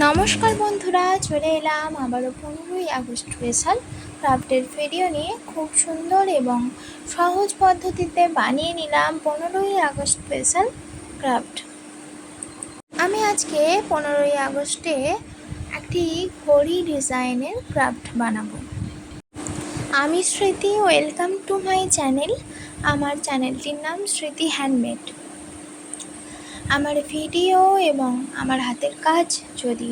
নমস্কার বন্ধুরা, চলে এলাম আবারও 15ই আগস্ট স্পেশাল ক্রাফটের ভিডিও নিয়ে। খুব সুন্দর এবং সহজ পদ্ধতিতে বানিয়ে নিলাম 15ই আগস্ট স্পেশাল ক্রাফট। আমি আজকে 15ই আগস্টে একটি ঘড়ি ডিজাইনের ক্রাফট বানাবো। আমি স্মৃতি, ওয়েলকাম টু মাই চ্যানেল। আমার চ্যানেলটির নাম স্মৃতি হ্যান্ডমেড। আমার ভিডিও এবং আমার হাতের কাজ যদি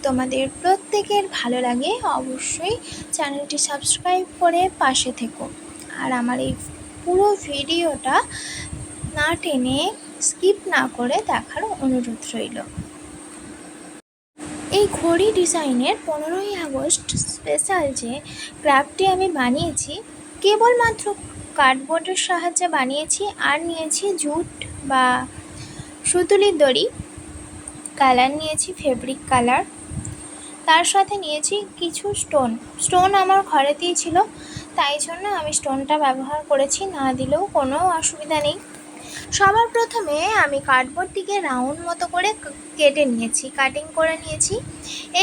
তোমাদের প্রত্যেকের ভালো লাগে, অবশ্যই চ্যানেলটি সাবস্ক্রাইব করে পাশে থেকো। আর আমার এই পুরো ভিডিওটা না টেনে স্কিপ না করে দেখার অনুরোধ রইল। এই ঘড়ি ডিজাইনের 15ই আগস্ট স্পেশাল যে ক্রাফটটি আমি বানিয়েছি, কেবলমাত্র কার্ডবোর্ডের সাহায্যে বানিয়েছি। আর নিয়েছি জুট বা সুতুলির দড়ি, কালার নিয়েছি ফেব্রিক কালার, তার সাথে নিয়েছি কিছু স্টোন আমার ঘরেতেই ছিল, তাই জন্য আমি স্টোনটা ব্যবহার করেছি, না দিলেও কোনো অসুবিধা নেই। সবার প্রথমে আমি কার্ডবোর্ডটিকে রাউন্ড মতো করে কেটে নিয়েছি, কাটিং করে নিয়েছি।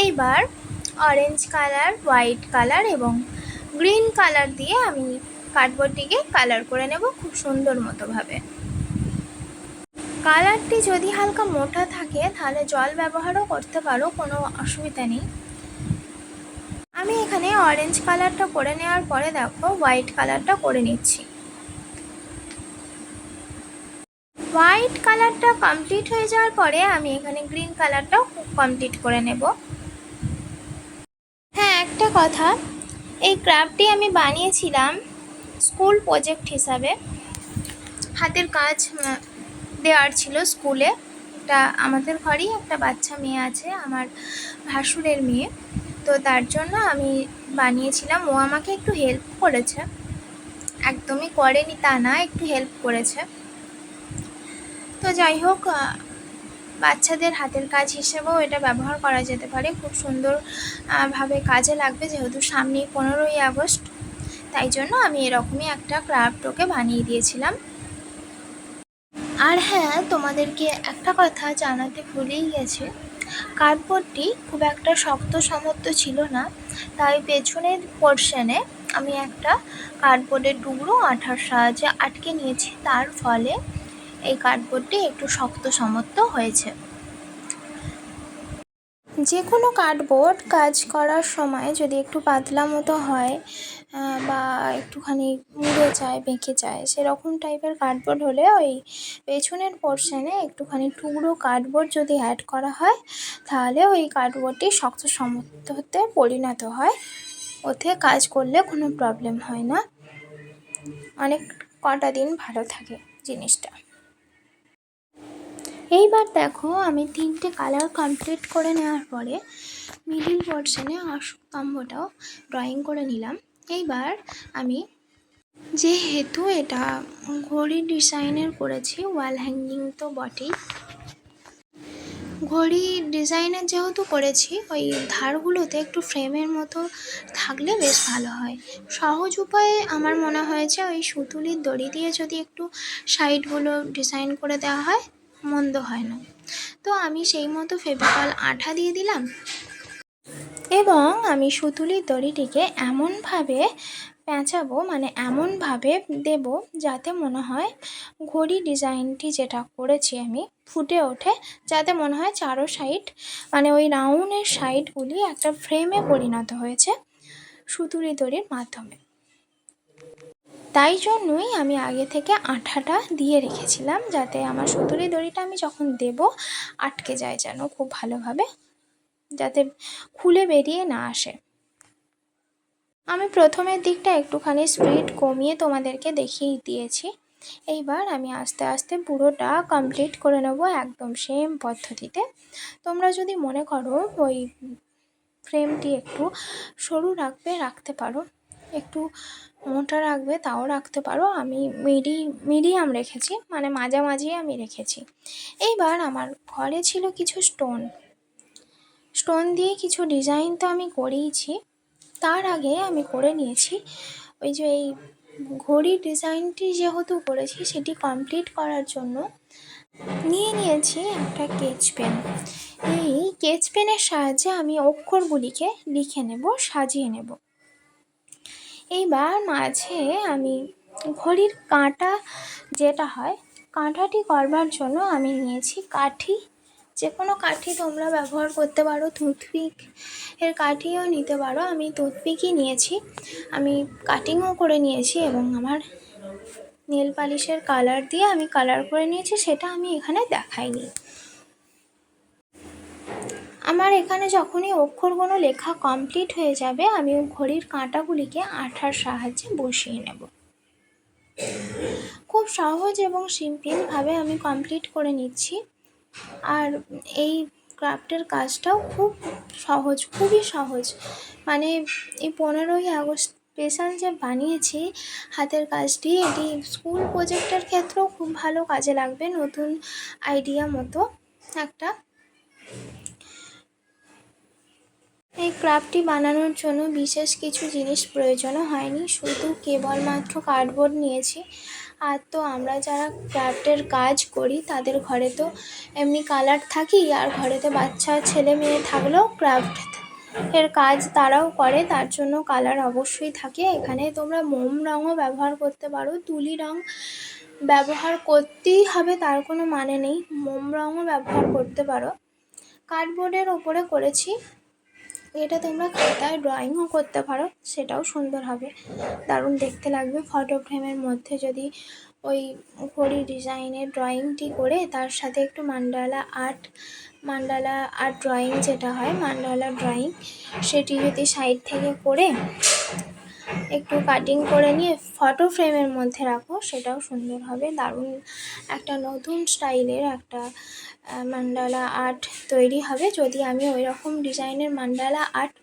এইবার অরেঞ্জ কালার, হোয়াইট কালার এবং গ্রিন কালার দিয়ে আমি কার্ডবোর্ডটিকে কালার করে নেব খুব সুন্দর মতোভাবে। কালারটি যদি হালকা মোটা থাকে তাহলে জল ব্যবহারও করতে পারো, কোনো অসুবিধা নেই। আমি এখানে অরেঞ্জ কালারটা করে নেওয়ার পরে দেখো হোয়াইট কালারটা করে নিচ্ছি। হোয়াইট কালারটা কমপ্লিট হয়ে যাওয়ার পরে আমি এখানে গ্রিন কালারটাও কমপ্লিট করে নেব। হ্যাঁ, একটা কথা, এই ক্রাফটটি আমি বানিয়েছিলাম স্কুল প্রজেক্ট হিসাবে। হাতের কাজ দেওয়ার ছিল স্কুলে। এটা আমাদের ঘরেই একটা বাচ্চা মেয়ে আছে, আমার ভাসুরের মেয়ে, তো তার জন্য আমি বানিয়েছিলাম। ও আমাকে একটু হেল্প করেছে, একদমই করেনি তা না, একটু হেল্প করেছে। তো যাই হোক, বাচ্চাদের হাতের কাজ হিসেবেও এটা ব্যবহার করা যেতে পারে, খুব সুন্দর ভাবে কাজে লাগবে। যেহেতু সামনেই 15ই আগস্ট, তাই জন্য আমি এরকমই একটা ক্রাফট ওকে বানিয়ে দিয়েছিলাম। আর হ্যাঁ, তোমাদেরকে একটা কথা জানাতে ভুলেই গেছি, কার্ডবোর্ডটি খুব একটা শক্ত সামর্থ্য ছিল না, তাই পেছনের পোর্শনে আমি একটা কার্ডবোর্ডের টুকরো আঠার সাহায্যে আটকে নিয়েছি, তার ফলে এই কার্ডবোর্ডটি একটু শক্ত সামর্থ্য হয়েছে। যে কোনো কার্ডবোর্ড কাজ করার সময় যদি একটু পাতলা মতো হয় বা একটুখানি মুড়ে যায়, বেঁকে যায়, সেরকম টাইপের কার্ডবোর্ড হলে ওই পেছনের পোর্শনে একটুখানি টুকরো কার্ডবোর্ড যদি অ্যাড করা হয়, তাহলে ওই কার্ডবোর্ডটি শক্ত সামর্থ্যতে পরিণত হয়। ওতে কাজ করলে কোনো প্রবলেম হয় না, অনেক কটা দিন ভালো থাকে জিনিসটা। এইবার দেখো, আমি 3টে কালার কমপ্লিট করে নেওয়ার পরে মিডিল পোর্শনে স্তম্ভটাও ড্রয়িং করে নিলাম। এইবার আমি, যেহেতু এটা ঘড়ি ডিজাইনের করেছি, ওয়াল হ্যাঙ্গিং তো বটেই, ঘড়ি ডিজাইনের যেহেতু করেছি, ওই ধারগুলোতে একটু ফ্রেমের মতো থাকলে বেশ ভালো হয়। সহজ উপায়ে আমার মনে হয়েছে ওই সুতুলির দড়ি দিয়ে যদি একটু সাইডগুলো ডিজাইন করে দেওয়া হয়, মন্দ হয় না। তো আমি সেই মতো ফেভিকল আঠা দিয়ে দিলাম এবং আমি সুতুলির দড়িটিকে এমনভাবে পেঁচাবো, মানে এমনভাবে দেব যাতে মনে হয় ঘড়ি ডিজাইনটি যেটা করেছি আমি ফুটে ওঠে, যাতে মনে হয় চারো সাইড, মানে ওই রাউন্ডের সাইডগুলি একটা ফ্রেমে পরিণত হয়েছে সুতুলি দড়ির মাধ্যমে। তাই জন্যই আমি আগে থেকে আঠাটা দিয়ে রেখেছিলাম, যাতে আমার সুতুলি দড়িটা আমি যখন দেব আটকে যায়, যেন খুব ভালোভাবে, যাতে খুলে বেরিয়ে না আসে। আমি প্রথমের দিকটা একটুখানি স্পিড কমিয়ে তোমাদেরকে দেখিয়ে দিয়েছি। এইবার আমি আস্তে আস্তে পুরোটা কমপ্লিট করে নেব একদম সেম পদ্ধতিতে। তোমরা যদি মনে করো ওই ফ্রেমটি একটু সরু রাখতে পারো, একটু মোটা রাখবে তাও রাখতে পারো। আমি মিডিয়াম রেখেছি, মানে মাঝামাঝি আমি রেখেছি। এইবার আমার ঘরে ছিল কিছু স্টোন দিয়ে কিছু ডিজাইন তো আমি করেইছি। তার আগে আমি করে নিয়েছি ওই যে এই ঘড়ির ডিজাইনটি যেহেতু করেছি, সেটি কমপ্লিট করার জন্য নিয়ে নিয়েছি একটা স্কেচ পেন। এই স্কেচ পেনের সাহায্যে আমি অক্ষরগুলিকে লিখে নেব, সাজিয়ে নেব। এইবার মাঝে আমি ঘড়ির কাঁটা যেটা হয়, কাঁটাটি করবার জন্য আমি নিয়েছি কাঠি। যে কোনো কাঠি তোমরা ব্যবহার করতে পারো, টুথপিক এর কাঠিও নিতে পারো। আমি টুথপিকই নিয়েছি। আমি কাটিংও করে নিয়েছি এবং আমার নেল পালিশের কালার দিয়ে আমি কালার করে নিয়েছি, সেটা আমি এখানে দেখাইনি। আমার এখানে যখনই অক্ষরগুলো লেখা কমপ্লিট হয়ে যাবে, আমি ঘড়ির কাঁটাগুলিকে আঠার সাহায্যে বসিয়ে নেব। খুব সহজ এবং সিম্পলভাবে আমি কমপ্লিট করে নিচ্ছি। আর এই ক্রাফটের কাজটাও খুব সহজ, খুবই সহজ। মানে এই 15ই আগস্ট স্পেশাল যে বানিয়েছি হাতের কাজটি, এটি স্কুল প্রজেক্টের ক্ষেত্রেও খুব ভালো কাজে লাগবে। নতুন আইডিয়া মতো একটা। এই ক্রাফটটি বানানোর জন্য বিশেষ কিছু জিনিস প্রয়োজনও হয়নি, শুধু কেবলমাত্র কার্ডবোর্ড নিয়েছি। আর তো আমরা যারা ক্রাফটের কাজ করি তাদের ঘরে তো এমনি কালার থাকেই, আর ঘরেতে বাচ্চা ছেলে মেয়ে থাকলেও ক্রাফট এর কাজ তারাও করে, তার জন্য কালার অবশ্যই থাকে। এখানে তোমরা মোম রঙও ব্যবহার করতে পারো, তুলি রঙ ব্যবহার করতেই হবে তার কোনো মানে নেই, মোম রঙও ব্যবহার করতে পারো। কার্ডবোর্ডের ওপরে করেছি। এটা তোমরা খাতায় ড্রয়িংও করতে পারো, সেটাও সুন্দর হবে, দারুণ দেখতে লাগবে। ফটো ফ্রেমের মধ্যে যদি ওই ঘড়ি ডিজাইনের ড্রয়িংটি করে তার সাথে একটু মান্ডালা আর্ট ড্রয়িং যেটা হয়, মান্ডালা ড্রয়িং, সেটি যদি সাইড থেকে করে একটু কাটিং করে নিয়ে ফটো ফ্রেমের মধ্যে রাখো, সেটাও সুন্দর হবে। দারুণ একটা নতুন স্টাইলের একটা মান্ডালা আর্ট তৈরি হবে। যদি আমি ওই রকম ডিজাইনের মান্ডালা আর্ট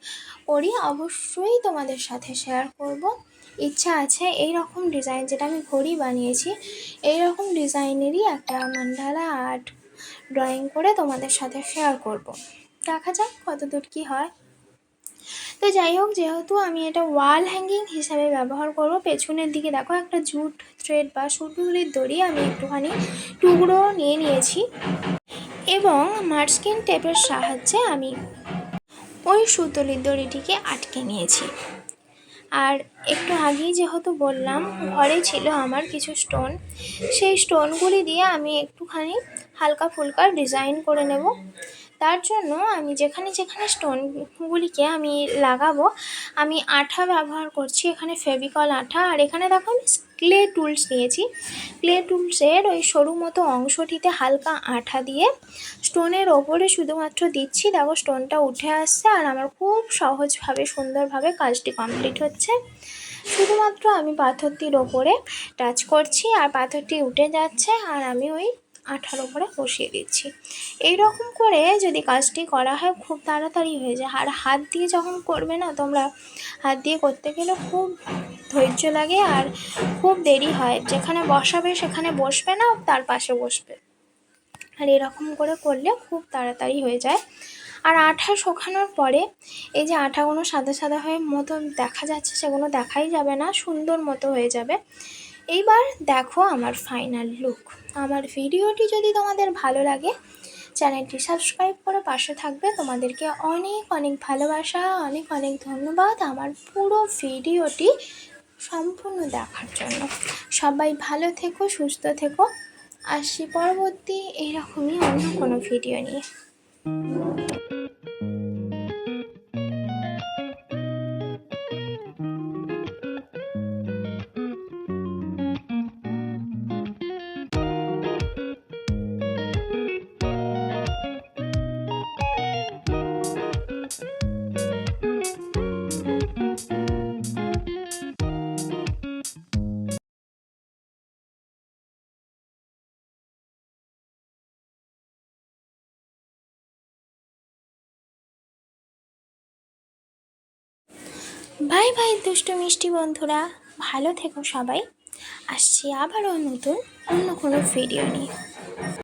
করি অবশ্যই তোমাদের সাথে শেয়ার করব। ইচ্ছা আছে এই রকম ডিজাইন, যেটা আমি ঘড়ি বানিয়েছি এই রকম ডিজাইনেরই একটা মান্ডালা আর্ট ড্রয়িং করে তোমাদের সাথে শেয়ার করব। দেখা যাক কতদূর কী হয়। তো যাই হোক, যেহেতু আমি এটা ওয়াল হ্যাঙ্গিং হিসাবে ব্যবহার করব, পেছনের দিকে দেখো একটা জুট থ্রেড বা সুতুলির দড়ি আমি একটুখানি টুকরো নিয়ে নিয়েছি এবং মাস্কিং টেপের সাহায্যে আমি ওই সুতুলির দড়িটিকে আটকে নিয়েছি। আর একটু আগেই যেহেতু বললাম ঘরে ছিল আমার কিছু স্টোন, সেই স্টোনগুলি দিয়ে আমি একটুখানি হালকা ফুলকা ডিজাইন করে নেব। তার জন্য আমি যেখানে যেখানে স্টোনগুলিকে আমি লাগাবো আমি আঠা ব্যবহার করছি, এখানে ফেভিকল আঠা। আর এখানে দেখো আমি ক্লে টুলস নিয়েছি। ক্লে টুলসের ওই সরু মতো অংশটিতে হালকা আঠা দিয়ে স্টোনের ওপরে শুধুমাত্র দিচ্ছি, দেখো স্টোনটা উঠে আসছে আর আমার খুব সহজভাবে সুন্দরভাবে কাজটি কমপ্লিট হচ্ছে। শুধুমাত্র আমি পাথরটির ওপরে টাচ করছি আর পাথরটি উঠে যাচ্ছে আর আমি ওই আঠার ওপরে বসিয়ে দিচ্ছি। এই রকম করে যদি কাজটি করা হয় খুব তাড়াতাড়ি হয়ে যায়। আর হাত দিয়ে যখন করবে না তোমরা, হাত দিয়ে করতে গেলে খুব ধৈর্য লাগে আর খুব দেরি হয়, যেখানে বসাবে সেখানে বসবে না, তার পাশে বসবে। আর এরকম করে করলে খুব তাড়াতাড়ি হয়ে যায়। আর আঠা শুকানোর পরে এই যে আঠাগুলো সাদা সাদা হয়ে মতো দেখা যাচ্ছে, সেগুলো দেখাই যাবে না, সুন্দর মতো হয়ে যাবে। এইবার দেখো আমার ফাইনাল লুক। আমার ভিডিওটি যদি তোমাদের ভালো লাগে চ্যানেলটি সাবস্ক্রাইব করে পাশে থাকবে। তোমাদেরকে অনেক অনেক ভালোবাসা, অনেক অনেক ধন্যবাদ আমার পুরো ভিডিওটি সম্পূর্ণ দেখার জন্য। সবাই ভালো থেকো, সুস্থ থেকো। আসছি পরবর্তী এইরকমই অন্য কোনো ভিডিও নিয়ে। বাই বাই দুষ্টু মিষ্টি বন্ধুরা, ভালো থেকো সবাই। আসছি আবারও নতুন অন্য কোনো ভিডিও নিয়ে।